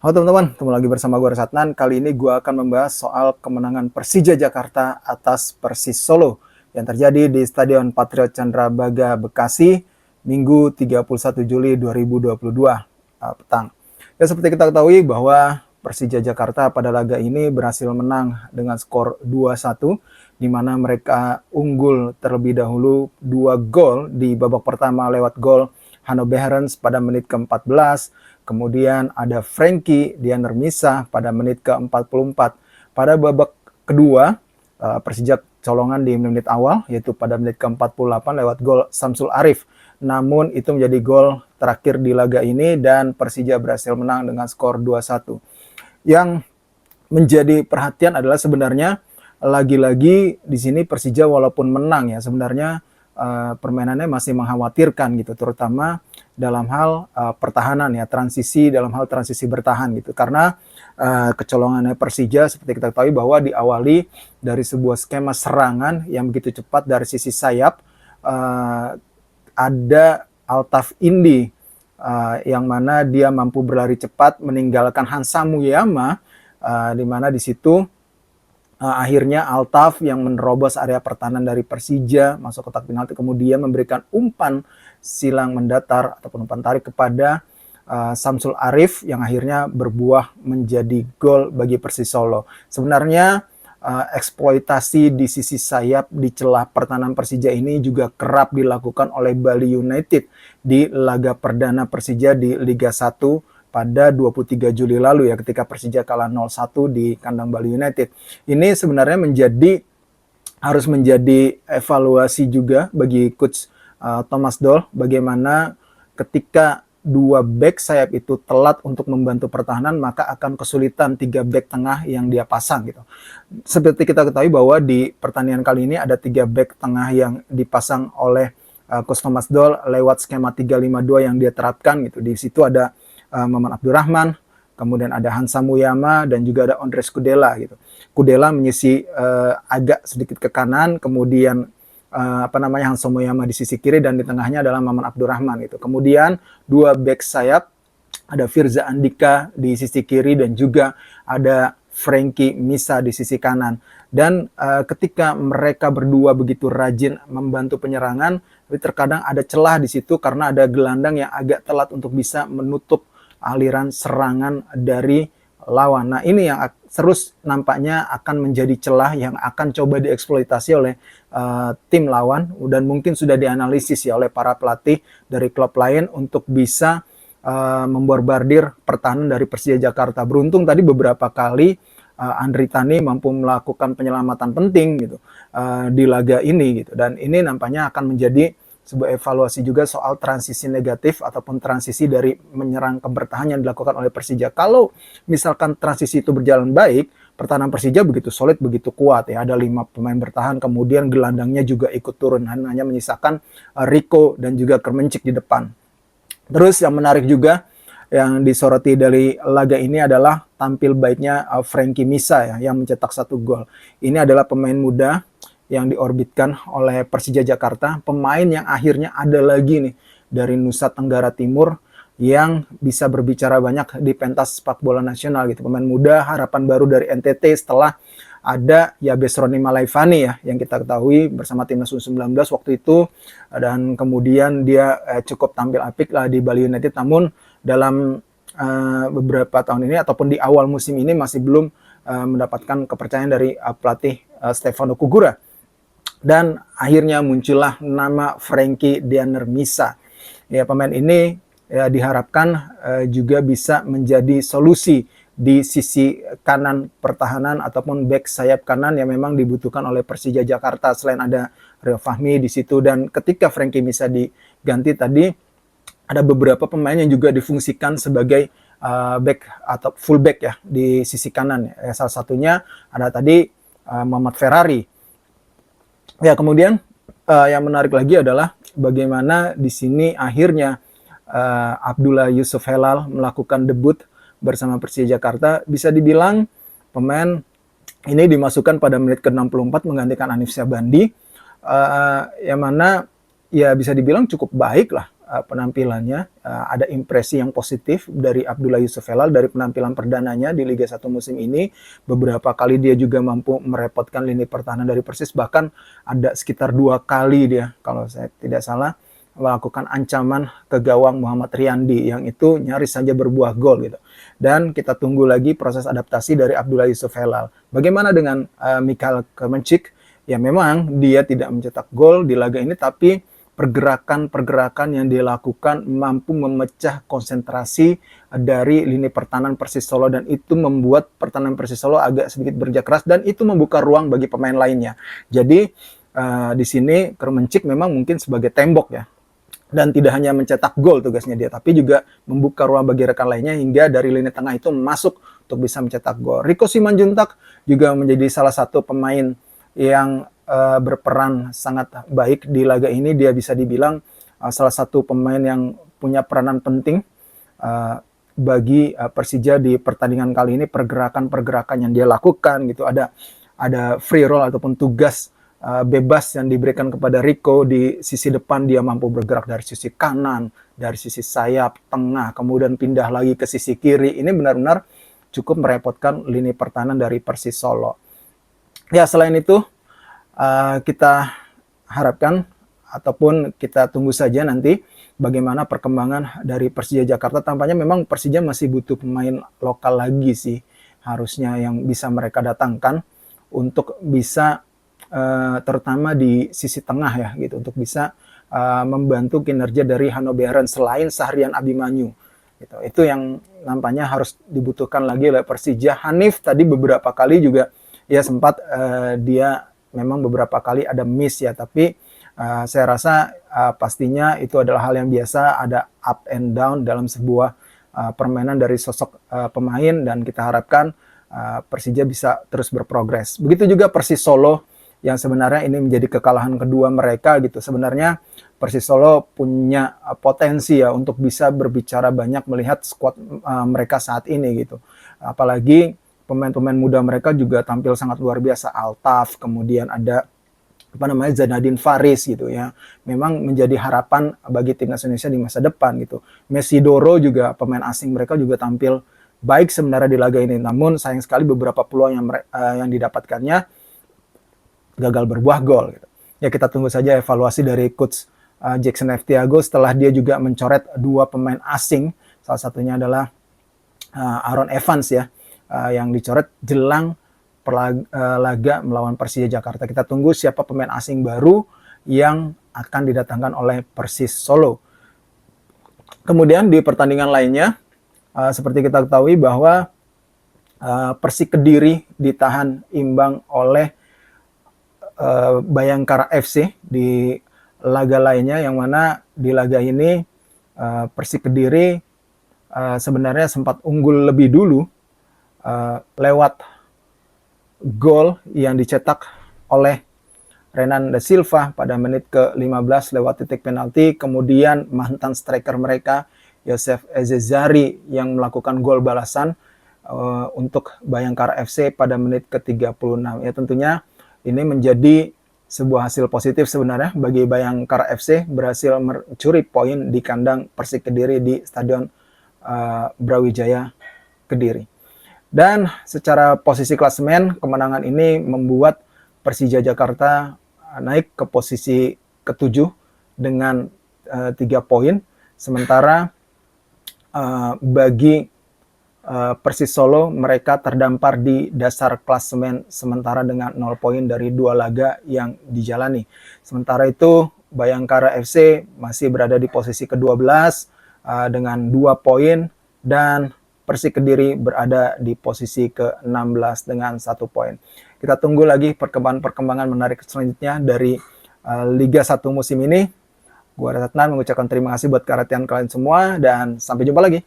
Halo teman-teman, ketemu lagi bersama gue Resatnan. Kali ini gue akan membahas soal kemenangan Persija Jakarta atas Persis Solo yang terjadi di Stadion Patriot Candrabaga Bekasi Minggu 31 Juli 2022 petang. Ya, seperti kita ketahui bahwa Persija Jakarta pada laga ini berhasil menang dengan skor 2-1 di mana mereka unggul terlebih dahulu 2 gol di babak pertama lewat gol Hanno Behrens pada menit ke-14. Kemudian ada Frankie Dianermisa pada menit ke-44. Pada babak kedua, Persija colongan di menit awal, yaitu pada menit ke-48 lewat gol Samsul Arif. Namun itu menjadi gol terakhir di laga ini dan Persija berhasil menang dengan skor 2-1. Yang menjadi perhatian adalah sebenarnya lagi-lagi di sini Persija walaupun menang ya sebenarnya permainannya masih mengkhawatirkan gitu, terutama dalam hal pertahanan ya, dalam hal transisi bertahan gitu, karena kecolongannya Persija seperti kita ketahui bahwa diawali dari sebuah skema serangan yang begitu cepat dari sisi sayap. Ada Altaf Indi yang mana dia mampu berlari cepat meninggalkan Hansa Muyama, di mana di situ akhirnya Altaf yang menerobos area pertahanan dari Persija masuk kotak penalti, kemudian memberikan umpan silang mendatar ataupun umpan tarik kepada Samsul Arif yang akhirnya berbuah menjadi gol bagi Persis Solo. Sebenarnya eksploitasi di sisi sayap di celah pertahanan Persija ini juga kerap dilakukan oleh Bali United di laga perdana Persija di Liga 1 pada 23 Juli lalu ya, ketika Persija kalah 0-1 di kandang Bali United. Ini sebenarnya harus menjadi evaluasi juga bagi coach Thomas Doll, bagaimana ketika dua back sayap itu telat untuk membantu pertahanan, maka akan kesulitan 3 back tengah yang dia pasang gitu. Seperti kita ketahui bahwa di pertandingan kali ini ada 3 back tengah yang dipasang oleh coach Thomas Doll lewat skema 3-5-2 yang dia terapkan gitu. Di situ ada Maman Abdurrahman, kemudian ada Hansa Muyama dan juga ada Andres Kudela gitu. Kudela menyisi agak sedikit ke kanan, kemudian Hansa Muyama di sisi kiri dan di tengahnya adalah Maman Abdurrahman gitu. Kemudian 2 back sayap ada Firza Andika di sisi kiri dan juga ada Frankie Misa di sisi kanan. Dan ketika mereka berdua begitu rajin membantu penyerangan, tapi terkadang ada celah di situ karena ada gelandang yang agak telat untuk bisa menutup aliran serangan dari lawan. Nah, ini yang terus nampaknya akan menjadi celah yang akan coba dieksploitasi oleh tim lawan dan mungkin sudah dianalisis ya oleh para pelatih dari klub lain untuk bisa membombardir pertahanan dari Persija Jakarta. Beruntung tadi beberapa kali Andri Tani mampu melakukan penyelamatan penting gitu di laga ini gitu, dan ini nampaknya akan menjadi sebuah evaluasi juga soal transisi negatif ataupun transisi dari menyerang ke bertahan yang dilakukan oleh Persija. Kalau misalkan transisi itu berjalan baik, pertahanan Persija begitu solid, begitu kuat ya. Ada 5 pemain bertahan, kemudian gelandangnya juga ikut turun, hanya menyisakan Rico dan juga Kermencik di depan. Terus yang menarik juga yang disoroti dari laga ini adalah tampil baiknya Frankie Misa ya, yang mencetak 1 gol. Ini adalah pemain muda yang diorbitkan oleh Persija Jakarta, pemain yang akhirnya ada lagi nih dari Nusa Tenggara Timur yang bisa berbicara banyak di pentas sepak bola nasional gitu. Pemain muda harapan baru dari NTT setelah ada Yabes Roni Malaivani ya, yang kita ketahui bersama timnas U19 waktu itu, dan kemudian dia cukup tampil apik lah di Bali United, namun dalam beberapa tahun ini ataupun di awal musim ini masih belum mendapatkan kepercayaan dari pelatih Stefano Kugura. Dan akhirnya muncullah nama Frankie Dianermisa. Ya, pemain ini ya diharapkan juga bisa menjadi solusi di sisi kanan pertahanan ataupun back sayap kanan yang memang dibutuhkan oleh Persija Jakarta selain ada Rio Fahmi di situ. Dan ketika Frankie Misa diganti tadi, ada beberapa pemain yang juga difungsikan sebagai back atau full back ya di sisi kanan ya. Salah satunya ada tadi Muhammad Ferrari. Ya, kemudian yang menarik lagi adalah bagaimana di sini akhirnya Abdullah Yusuf Helal melakukan debut bersama Persija Jakarta. Bisa dibilang pemain ini dimasukkan pada menit ke-64 menggantikan Hanif Syahbandi, yang mana ya bisa dibilang cukup baik lah penampilannya, ada impresi yang positif dari Abdullah Yusuf Helal dari penampilan perdananya di Liga 1 musim ini. Beberapa kali dia juga mampu merepotkan lini pertahanan dari Persis, bahkan ada sekitar 2 kali dia, kalau saya tidak salah, melakukan ancaman ke gawang Muhammad Riyandi yang itu nyaris saja berbuah gol gitu. Dan kita tunggu lagi proses adaptasi dari Abdullah Yusuf Helal. Bagaimana dengan Mikhail Kremenchik? Ya memang dia tidak mencetak gol di laga ini, tapi pergerakan-pergerakan yang dia lakukan mampu memecah konsentrasi dari lini pertahanan Persis Solo, dan itu membuat pertahanan Persis Solo agak sedikit bekerja keras, dan itu membuka ruang bagi pemain lainnya. Jadi di sini Kremenchik memang mungkin sebagai tembok ya, dan tidak hanya mencetak gol tugasnya dia, tapi juga membuka ruang bagi rekan lainnya hingga dari lini tengah itu masuk untuk bisa mencetak gol. Rico Simanjuntak juga menjadi salah satu pemain yang berperan sangat baik di laga ini. Dia bisa dibilang salah satu pemain yang punya peranan penting bagi Persija di pertandingan kali ini. Pergerakan-pergerakan yang dia lakukan gitu, ada free roll ataupun tugas bebas yang diberikan kepada Rico di sisi depan. Dia mampu bergerak dari sisi kanan, dari sisi sayap, tengah, kemudian pindah lagi ke sisi kiri. Ini benar-benar cukup merepotkan lini pertahanan dari Persis Solo. Ya, selain itu kita harapkan ataupun kita tunggu saja nanti bagaimana perkembangan dari Persija Jakarta. Tampaknya memang Persija masih butuh pemain lokal lagi sih, harusnya yang bisa mereka datangkan untuk bisa terutama di sisi tengah ya gitu, untuk bisa membantu kinerja dari Hanno Behren selain Sahrian Abimanyu gitu. Itu yang nampaknya harus dibutuhkan lagi oleh Persija. Hanif tadi beberapa kali juga ya sempat dia memang beberapa kali ada miss ya, tapi saya rasa pastinya itu adalah hal yang biasa, ada up and down dalam sebuah permainan dari sosok pemain, dan kita harapkan Persija bisa terus berprogres. Begitu juga Persis Solo yang sebenarnya ini menjadi kekalahan kedua mereka gitu. Sebenarnya Persis Solo punya potensi ya untuk bisa berbicara banyak melihat skuad mereka saat ini gitu. Apalagi pemain-pemain muda mereka juga tampil sangat luar biasa. Altaf, kemudian ada Zanadin Faris gitu ya. Memang menjadi harapan bagi timnas Indonesia di masa depan gitu. Mesidoro juga, pemain asing mereka juga tampil baik sebenarnya di laga ini. Namun sayang sekali beberapa peluang yang didapatkannya gagal berbuah gol gitu. Ya, kita tunggu saja evaluasi dari coach Jackson F. Tiago setelah dia juga mencoret 2 pemain asing. Salah satunya adalah Aaron Evans ya, yang dicoret jelang laga melawan Persija Jakarta. Kita tunggu siapa pemain asing baru yang akan didatangkan oleh Persis Solo. Kemudian di pertandingan lainnya, seperti kita ketahui bahwa Persik Kediri ditahan imbang oleh Bayangkara FC di laga lainnya, yang mana di laga ini Persik Kediri sebenarnya sempat unggul lebih dulu lewat gol yang dicetak oleh Renan da Silva pada menit ke-15 lewat titik penalti. Kemudian mantan striker mereka Yosef Ezezari yang melakukan gol balasan untuk Bayangkara FC pada menit ke-36. Ya, tentunya ini menjadi sebuah hasil positif sebenarnya bagi Bayangkara FC, berhasil mencuri poin di kandang Persik Kediri di Stadion Brawijaya Kediri. Dan secara posisi klasemen, kemenangan ini membuat Persija Jakarta naik ke posisi ke-7 dengan 3 poin. Sementara bagi Persis Solo, mereka terdampar di dasar klasemen sementara dengan 0 poin dari 2 laga yang dijalani. Sementara itu Bayangkara FC masih berada di posisi ke-12 dengan 2 poin, dan Persik Kediri berada di posisi ke-16 dengan 1 poin. Kita tunggu lagi perkembangan menarik selanjutnya dari Liga 1 musim ini. Gua Ratnan mengucapkan terima kasih buat perhatian kalian semua, dan sampai jumpa lagi.